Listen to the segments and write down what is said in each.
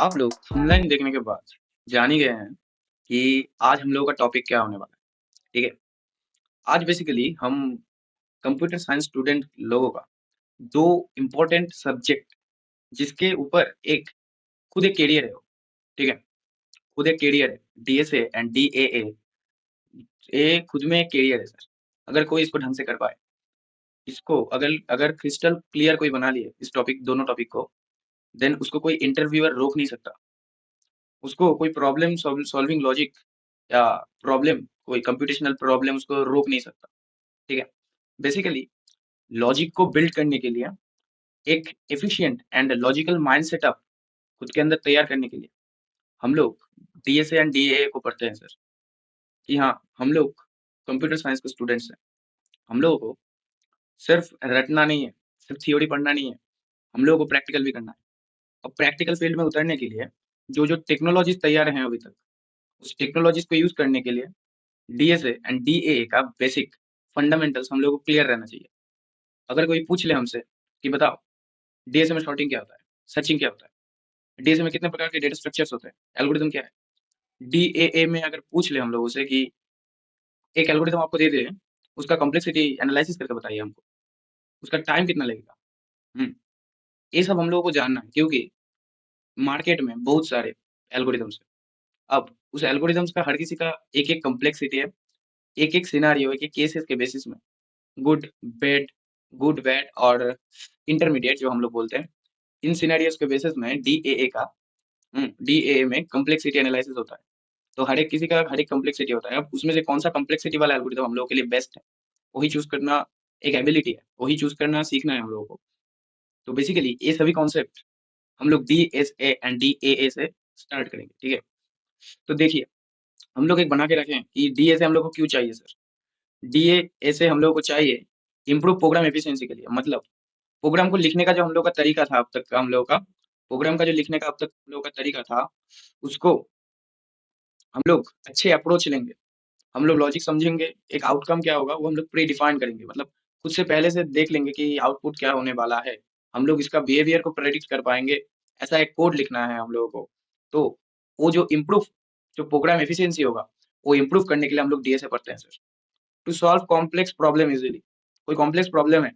आप लोग थंबनेल देखने के बाद जान ही गए हैं कि आज हम लोगों का टॉपिक क्या होने वाला है, ठीक है? आज बेसिकली हम कंप्यूटर साइंस स्टूडेंट लोगों का 2 इम्पोर्टेंट सब्जेक्ट जिसके ऊपर एक खुद एक करियर है वो, ठीक है? खुद एक करियर है, डीएसए एंड डीएए ये खुद में एक करियर है सर। अगर कोई इसको ढंग से कर पाए, इसको अगर अगर क्रिस्टल क्लियर कोई बना लिए इस टॉपिक दोनों टॉपिक को, देन उसको कोई इंटरव्यूअर रोक नहीं सकता। उसको कोई प्रॉब्लम सॉल्विंग लॉजिक या प्रॉब्लम कोई कंप्यूटेशनल प्रॉब्लम उसको रोक नहीं सकता, ठीक है? बेसिकली लॉजिक को बिल्ड करने के लिए एक efficient and logical mind setup खुद के अंदर तैयार करने के लिए हम लोग डीएसए एंड डीएए को पढ़ते हैं सर। कि हाँ, हम लोग कंप्यूटर साइंस के स्टूडेंट्स हैं। हम लोगों को सिर्फ रटना नहीं है, सिर्फ थ्योरी पढ़ना नहीं है, हम लोगों को प्रैक्टिकल भी करना है। और प्रैक्टिकल फील्ड में उतरने के लिए जो-जो टेक्नोलॉजीज़ तैयार हैं अभी तक, उस टेक्नोलॉजीज़ को यूज़ करने के लिए डीएसए एंड डीएए का बेसिक फंडामेंटल्स हम लोगों को क्लियर रहना चाहिए। अगर कोई पूछ ले हमसे कि बताओ डीएसए में सॉर्टिंग क्या होता है? सर्चिंग क्या होता है? डीएसए में कितने प्रकार के डेटा स्ट्रक्चर्स होते हैं? एल्गोरिदम क्या है? डीएए में अगर पूछ ले हम लोगों से कि एक एल्गोरिदम आपको दे दे, उसका कॉम्प्लेक्सिटी एनालाइसिस करके बताइए हमको, उसका टाइम कितना लगेगा? हुँ, ये सब हम लोगों को जानना है क्योंकि मार्केट में बहुत सारे एल्गोरिदम्स हैं। अब उस एल्गोरिदम्स का हर किसी का एक-एक कॉम्प्लेक्सिटी है, एक-एक सिनेरियो, एक-एक केसेस के बेसिस में गुड, बैड गुड, बैड और इंटरमीडिएट जो हम लोग बोलते हैं, इन सिनेरियोज़ के बेसिस में डीएए का डीएए में कॉम्प्लेक्सिटी एनालिसिस होता है। तो हर एक किसी का हर एक कॉम्प्लेक्सिटी होता है। अब उसमें से कौन-सा कॉम्प्लेक्सिटी वाला एल्गोरिदम हम लोगों के लिए बेस्ट है, वही चूज़ करना एक एबिलिटी है, वही चूज़ करना सीखना है हम लोगों को। तो बेसिकली ये सभी कॉन्सेप्ट हम लोग डीएसए एंड डीएए से स्टार्ट करेंगे, ठीक है? तो देखिए, हम लोग एक बना के रखें कि डीएसए हम लोग को क्यों चाहिए सर? डीएसए हम लोगों को चाहिए इम्प्रूव प्रोग्राम एफिशिएंसी के लिए। मतलब प्रोग्राम को लिखने का जो हम लोग का तरीका था अब तक का हम लोगों का, प्रोग्राम का जो लिखने का अब तक हम लोगों का तरीका था, उसको हम लोग अच्छे अप्रोच लेंगे। हम लोग लॉजिक समझेंगे, एक आउटकम क्या होगा वो हम लोग प्री डिफाइन करेंगे। मतलब खुद से पहले से देख लेंगे कि आउटपुट क्या होने वाला है। हम लोग इसका बिहेवियर को प्रेडिक्ट कर पाएँगे, ऐसा एक कोड लिखना है हम लोगों को। तो वो जो प्रोग्राम एफिशिएंसी होगा, वो इम्प्रूव करने के लिए हम लोग डीएसए पढ़ते हैं sir. To solve complex problem easily. कोई कॉम्प्लेक्स प्रॉब्लम है,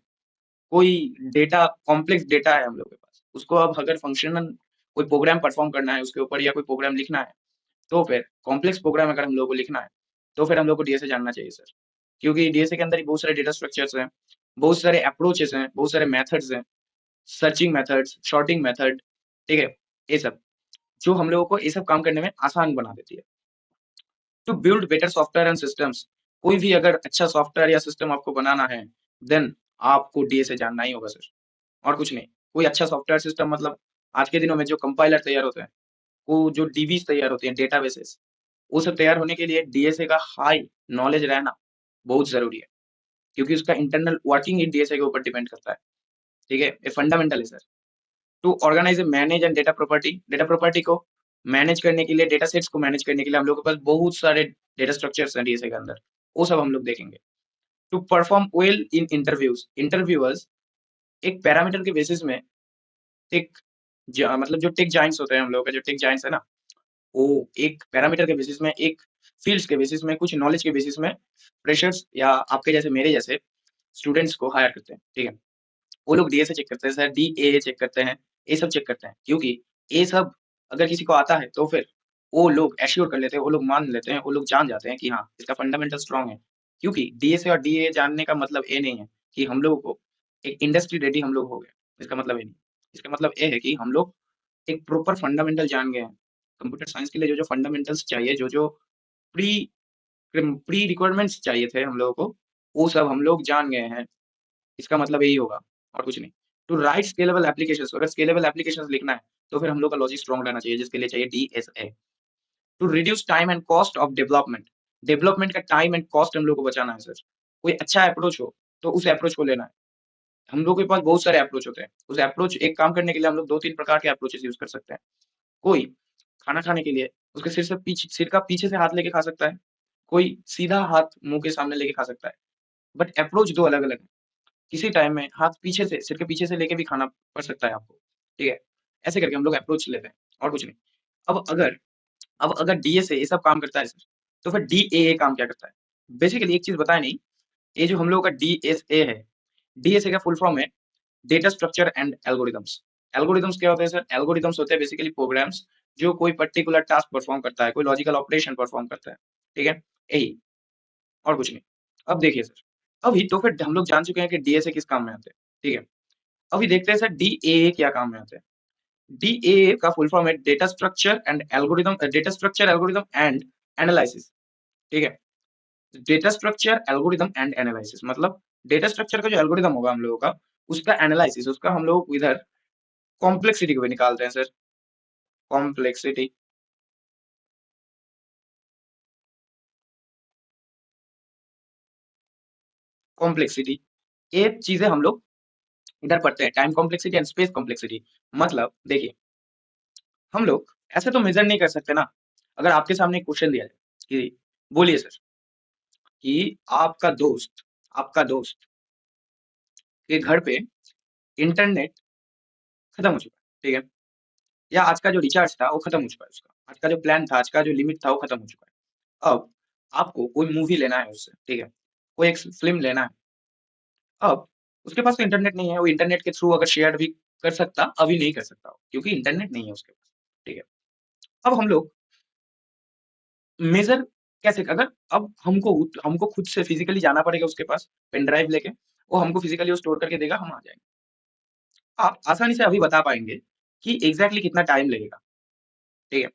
कोई डेटा कॉम्प्लेक्स डेटा है हम लोग के पास, उसको अब अगर फंक्शनल कोई प्रोग्राम परफॉर्म करना है उसके ऊपर या कोई प्रोग्राम लिखना है, तो फिर कॉम्प्लेक्स प्रोग्राम अगर हम लोगों को लिखना है, तो फिर हम लोग को डीएसए जानना चाहिए सर। क्योंकि डीएसए के अंदर ही बहुत सारे डेटा स्ट्रक्चर्स हैं, बहुत सारे अप्रोचेस हैं, बहुत सारे मेथड्स हैं, सर्चिंग मेथड्स, सॉर्टिंग मेथड, ठीक है? ये सब, जो हम लोगों को ये सब काम करने में आसान बना देती है। To build better software and systems, कोई भी अगर अच्छा सॉफ्टवेयर या सिस्टम आपको बनाना है, देन आपको डीएसए जानना ही होगा सर, और कुछ नहीं। कोई अच्छा सॉफ्टवेयर सिस्टम मतलब आज के दिनों में जो कंपाइलर तैयार होते हैं, वो जो डीबीज़ तैयार होती हैं, डेटाबेसेस, वो सब तैयार होने के लिए डीएसए का हाई नॉलेज रहना बहुत ज़रूरी है, क्योंकि उसका इंटरनल वर्किंग ही डीएसए के ऊपर डिपेंड करता है, ठीक है? ये फंडामेंटल है sir. To organise manage and data property को मैनेज करने के लिए, डेटा सेट्स को मैनेज करने के लिए हम लोग के पास बहुत सारे डेटा स्ट्रक्चर्स हैं डीएसए के अंदर, वो सब हम लोग देखेंगे। To perform well in interviews, interviewers एक पैरामीटर के बेसिस में एक मतलब जो टेक जायंट्स होते हैं हम लोगों के जो टेक जायंट्स है ना, वो एक पैरामीटर के बेसिस में, एक फील्ड्स के बेसिस में, कुछ नॉलेज के बेसिस में फ्रेशर्स या आपके जैसे मेरे जैसे स्टूडेंट्स को हायर करते हैं, ठीक है? वो लोग डीएसए चेक करते हैं सर, डीएए चेक करते हैं, ये सब चेक करते हैं। क्योंकि ये सब अगर किसी को आता है तो फिर वो लोग एश्योर कर लेते हैं, वो लोग मान लेते हैं, वो लोग जान जाते हैं कि हाँ, इसका फंडामेंटल स्ट्रॉन्ग है। क्योंकि डीएसए और डीएए जानने का मतलब ये नहीं है कि हम लोगों को एक इंडस्ट्री रेडी हम लोग हो गए, इसका मतलब ये नहीं। इसका मतलब ये है कि हम लोग एक प्रॉपर फंडामेंटल जान गए हैं। कंप्यूटर साइंस के लिए जो-जो फंडामेंटल्स चाहिए, जो-जो प्री प्री रिक्वायरमेंट्स चाहिए थे हम लोगों को, वो सब हम लोग जान गए हैं। इसका मतलब यही होगा और कुछ नहीं। टू राइट स्केलेबल एप्लीकेशंस, अगर स्केलेबल एप्लीकेशंस लिखना है, तो फिर हम लोग का लॉजिक स्ट्रॉन्ग रहना चाहिए, जिसके लिए चाहिए DSA. To reduce time and cost of development, development का टाइम एंड कॉस्ट हम लोग को बचाना है सर। कोई अच्छा अप्रोच हो, तो उस अप्रोच को लेना है। हम लोग के पास बहुत सारे अप्रोच होते हैं। उस अप्रोच एक काम करने के लिए हम लोग 2-3 प्रकार के अप्रोचेस यूज़ कर सकते हैं। कोई खाना खाने के लिए उसके सिर का पीछे से हाथ लेके खा सकता है। कोई सीधा हाथ मुँह के सामने लेके खा सकता है। बट अप्रोच 2 अलग-अलग है। किसी टाइम में हाथ पीछे से, सिर के पीछे से लेके भी खाना पड़ सकता है आपको, ठीक है? ऐसे करके हम लोग अप्रोच लेते हैं। और कुछ नहीं। अब अगर अब अगर डीएसए ये सब काम करता है सर, तो फिर डीएए काम क्या करता है? बेसिकली एक चीज़ बताया नहीं, ये जो हम लोगों का डीएसए है, डीएसए का फुल फॉर्म है data structure and algorithms. Algorithms क्या होते हैं सर? एल्गोरिदम्स होते हैं बेसिकली प्रोग्राम्स जो कोई पर्टिकुलर टास्क परफॉर्म करता है, कोई लॉजिकल ऑपरेशन परफॉर्म करता है। ठीक है? यही, और कुछ नहीं। अब देखिए सर, अभी तो फिर हम लोग जान चुके हैं कि डीएसए किस काम में आते हैं। ठीक है? अभी देखते हैं सर डीएए क्या काम में आते हैं। डीएए का फुल फॉर्म है data structure algorithm and analysis. ठीक है? Data structure algorithm and analysis मतलब डेटा स्ट्रक्चर का जो एल्गोरिदम होगा हम लोगों का, उसका एनालिसिस उसका हम लोग इधर कॉम्प्लेक्सिटी को भी निकालते हैं सर। कॉम्प्लेक्सिटी कॉम्प्लेक्सिटी ये चीजें हम लोग इधर पढ़ते हैं, time complexity and space complexity. मतलब देखिए, हम लोग ऐसे तो मेजर नहीं कर सकते ना। अगर आपके सामने एक क्वेश्चन दिया जाए कि बोलिए सर कि आपका दोस्त के घर पे इंटरनेट खत्म हो चुका है। ठीक है? या आज का जो रिचार्ज था वो खत्म हो चुका है उसका, आज का जो प्लान था, आज का जो लिमिट था वो खत्म हो चुका है। अब आपको कोई मूवी लेना है उससे, ठीक है? कोई एक फ़िल्म लेना है। अब उसके पास तो इंटरनेट नहीं है, वो इंटरनेट के थ्रू अगर शेयर भी कर सकता, अभी नहीं कर सकता वो, क्योंकि इंटरनेट नहीं है उसके पास। ठीक है? अब हम लोग मेज़र कैसे अगर अब हमको खुद से फिज़िकली जाना पड़ेगा उसके पास, पेन ड्राइव लेके, वो हमको फिज़िकली वो स्टोर करके देगा, हम आ जाएँगे। आप आसानी से अभी बता पाएँगे कि एग्ज़ैक्टली कितना टाइम लगेगा, ठीक है?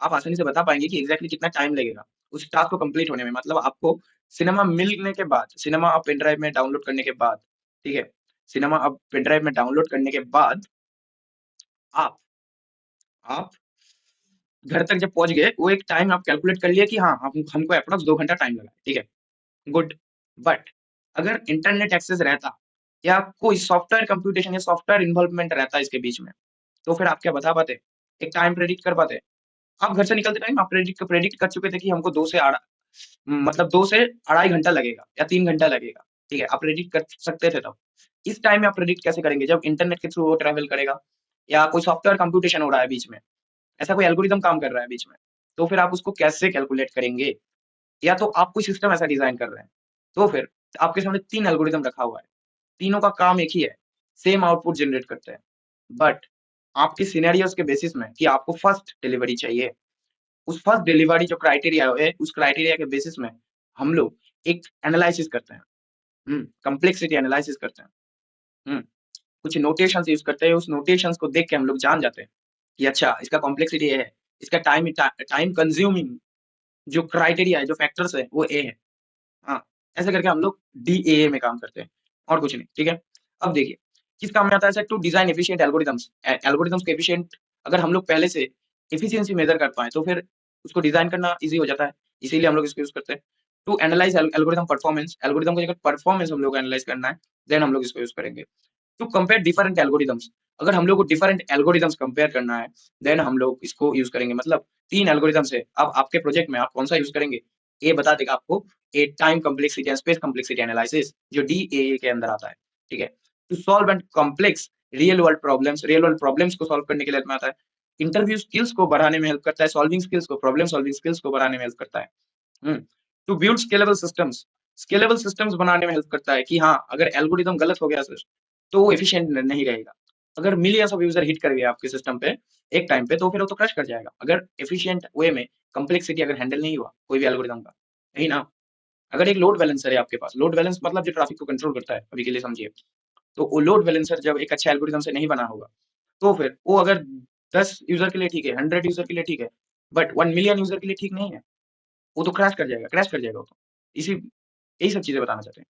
आप आसानी से बता पाएँगे कि एग्ज़ैक्टली कितना टाइम लगेगा, उस टास्क को कंप्लीट होने में। मतलब आपको सिनेमा मिलने के बाद, सिनेमा आप पेन ड्राइव में डाउनलोड करने के बाद, ठीक है? सिनेमा आप पेन ड्राइव में डाउनलोड करने के बाद आप आप घर तक जब पहुँच गए, वो एक टाइम आप कैलकुलेट कर लिए कि हाँ, हम हमको एप्रॉक्स 2 घंटा टाइम लगा, ठीक है? गुड। बट अगर इंटरनेट एक्सेस रहता या कोई सॉफ्टवेयर कंप्यूटेशन या सॉफ्टवेयर इन्वॉल्वमेंट रहता इसके बीच में, तो फिर आप क्या बता पाते? एक टाइम प्रेडिक्ट कर पाते? आप घर से निकलते टाइम आप प्रेडिक्ट कर चुके थे कि हमको 2 से आढ़ा मतलब 2 से अढ़ाई घंटा लगेगा या 3 घंटा लगेगा, ठीक है? आप प्रेडिक्ट कर सकते थे तब। इस टाइम में आप प्रेडिक्ट कैसे करेंगे जब इंटरनेट के थ्रू वो ट्रैवल करेगा या कोई सॉफ्टवेयर कंप्यूटेशन हो रहा है बीच में, ऐसा कोई एल्गोरिदम काम कर रहा है बीच में, तो फिर आप उसको कैसे कैलकुलेट करेंगे? या तो आप कोई सिस्टम ऐसा डिज़ाइन कर रहे हैं, तो फिर आपके सामने 3 एल्गोरिदम रखा हुआ है, तीनों का काम एक ही है, सेम आउटपुट जनरेट करते हैं। बट आपके सिनेरियोज़ के बेसिस में कि आपको फर्स्ट डिलीवरी चाहिए, उस फर्स्ट डिलीवरी जो क्राइटेरिया है, उस क्राइटेरिया के बेसिस में हम लोग एक एनालिसिस करते हैं। कॉम्प्लेक्सिटी एनालिसिस करते हैं। हुँ, कुछ नोटेशंस यूज़ करते हैं, उस नोटेशंस को देख के हम लोग जान जाते हैं कि अच्छा इसका कॉम्प्लेक्सिटी ये है, इसका टाइम कंज्यूमिंग जो क्राइटेरिया है, जो फैक्टर्स है, वो ए है। हाँ, ऐसे करके हम लोग डीएए में काम करते हैं और कुछ नहीं, ठीक है? अब देखिए, किस काम में आता है sir to design efficient algorithms algorithms को एफिशिएंट अगर हम लोग पहले से एफिशिएंसी मेज़र कर पाएँ, तो फिर उसको डिज़ाइन करना ईज़ी हो जाता है। इसीलिए हम लोग इसको यूज़ करते हैं। To analyse algorithm performance algorithm को अगर परफॉर्मेंस हम लोग को एनालाइज़ करना है, देन हम लोग इसको यूज़ करेंगे। टू कंपेयर डिफरेंट एल्गोरिदम्स अगर हम लोग को डिफरेंट एल्गोरिदम्स कंपेयर करना है, देन हम लोग इसको यूज़ करेंगे। मतलब 3 एल्गोरिदम्स है, अब आपके प्रोजेक्ट में आप कौन-सा यूज़ करेंगे, ये बता देगा आपको a time complexity and space complexity analysis जो डीएए के अंदर आता है, ठीक है? To solve and complex real world problems को सॉल्व करने के लिए में आता है। इंटरव्यू स्किल्स को बढ़ाने में हेल्प करता है, सॉल्विंग स्किल्स को, प्रॉब्लम सॉल्विंग स्किल्स को बढ़ाने में हेल्प करता है। हुँ, टू बिल्ड स्केलेबल सिस्टम्स बनाने में हेल्प करता है कि हाँ, अगर एल्गोरिदम गलत हो गया सर, तो वो एफिशिएंट नहीं रहेगा। अगर मिलियंस ऑफ यूज़र हिट कर गया आपके सिस्टम पे, एक टाइम पे, तो फिर वो तो क्रैश कर जाएगा। अगर एफिशिएंट वे में कॉम्प्लेक्सिटी अगर हैंडल नहीं हुआ, कोई भी एल्गोरिदम का, नहीं ना? अगर एक लोड बैलेंसर है आपके पास, लोड बैलेंस मतलब जो ट्रैफिक को कंट्रोल करता है, अभी के लिए समझिए। तो वो लोड बैलेंसर जब एक अच्छे एल्गोरिदम से नहीं बना होगा, तो फिर वो अगर 10 यूज़र के लिए ठीक है, 100 यूज़र के लिए ठीक है, बट 1 मिलियन यूज़र के लिए ठीक नहीं है। वो तो क्रैश कर जाएगा वो तो। इसी यही सब चीज़ें बताना चाहते हैं।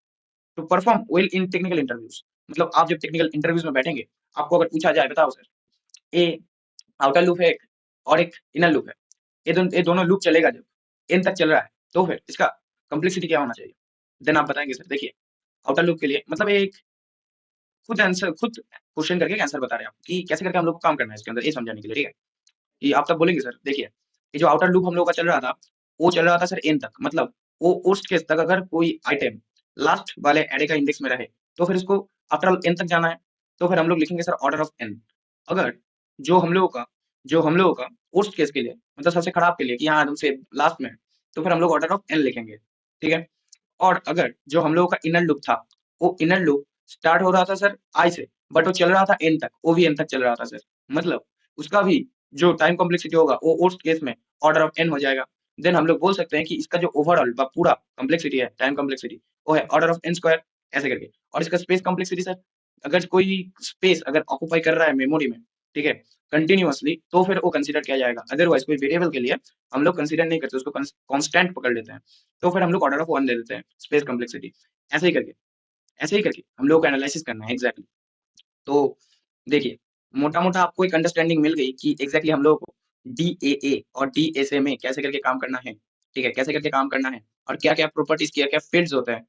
तो परफॉर्म वेल इन टेक्निकल इंटरव्यूज़ मतलब आप जब टेक्निकल इंटरव्यूज़ में बैठेंगे, आपको अगर पूछा जाए बताओ सर, ए आउटर लूप है एक और एक इनर लूप है। ये दोनों लूप चलेगा जब, एन तक चल रहा है, तो फिर इसका कॉम्प्लेक्सिटी क्या होना चाहिए? देन आप बताएँगे सर देखिए, आउटर लूप के लिए मतलब एक खुद क्वेश्चन करके आंसर बता रहे हैं आप कि कैसे करके हम लोग को काम करना है इसके अंदर, ये समझाने के लिए, ठीक है? कि आप तब बोलेंगे सर देखिए, ये जो आउटर लूप हम लोगों का चल रहा था, वो चल रहा था सर एन तक मतलब वो वर्स्ट केस तक अगर कोई आइटम लास्ट वाले एरे का इंडेक्स में रहे, तो फिर उसको आफ्टर ऑल एन तक जाना है, तो फिर हम लोग लिखेंगे सर ऑर्डर ऑफ एन। अगर जो हम लोगों का जो हम लोगों का वर्स्ट केस के लिए मतलब सबसे खराब के लिए कि हाँ एकदम से लास्ट में है, तो फिर हम लोग ऑर्डर ऑफ एन लिखेंगे, ठीक है? और अगर जो हम लोगों का इनर लूप था, वो इनर लूप स्टार्ट हो रहा था सर आई से, बट वो चल रहा था एन तक, वो भी एन तक चल रहा था सर। मतलब उसका भी जो टाइम कॉम्प्लेक्सिटी होगा वो वर्स्ट केस में ऑर्डर ऑफ एन हो जाएगा। देन हम लोग बोल सकते हैं कि इसका जो ओवरऑल पूरा कॉम्प्लेक्सिटी है, टाइम कॉम्प्लेक्सिटी, वो है ऑर्डर ऑफ एन स्क्वायर ऐसे करके। और इसका स्पेस कॉम्प्लेक्सिटी सर, अगर कोई स्पेस अगर ऑक्यूपाई कर रहा है मेमोरी में, ठीक है, कंटिन्यूअसली, तो फिर वो कंसीडर किया जाएगा। अदरवाइज कोई वेरिएबल के लिए हम लोग कंसीडर नहीं करते, उसको कांस्टेंट पकड़ लेते हैं, तो फिर हम लोग ऑर्डर ऑफ वन दे देते हैं स्पेस कॉम्प्लेक्सिटी। ऐसे ही करके ऐसे ही करके हम लोग को एनालिसिस करना है एग्जैक्टली। तो देखिए, मोटा-मोटा आपको एक अंडरस्टैंडिंग मिल गई कि एग्ज़ैक्टली हम लोगों को डीएए और डीएसए में कैसे करके काम करना है, ठीक है? कैसे करके काम करना है और क्या-क्या प्रॉपर्टीज़, क्या-क्या फ़ील्ड्स होते हैं।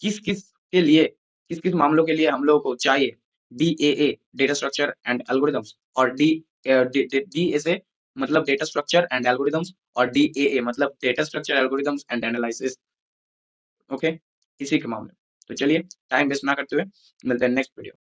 किस-किस के लिए, किस-किस मामलों के लिए हम लोगों को चाहिए DAA, data structure and algorithms, और डीएसए मतलब डेटा स्ट्रक्चर एंड एल्गोरिदम्स, और डीएए मतलब data structure, algorithms and analysis, okay? इसी के मामले में। तो चलिए, टाइम वेस्ट ना करते हुए मिलते हैं नेक्स्ट वीडियो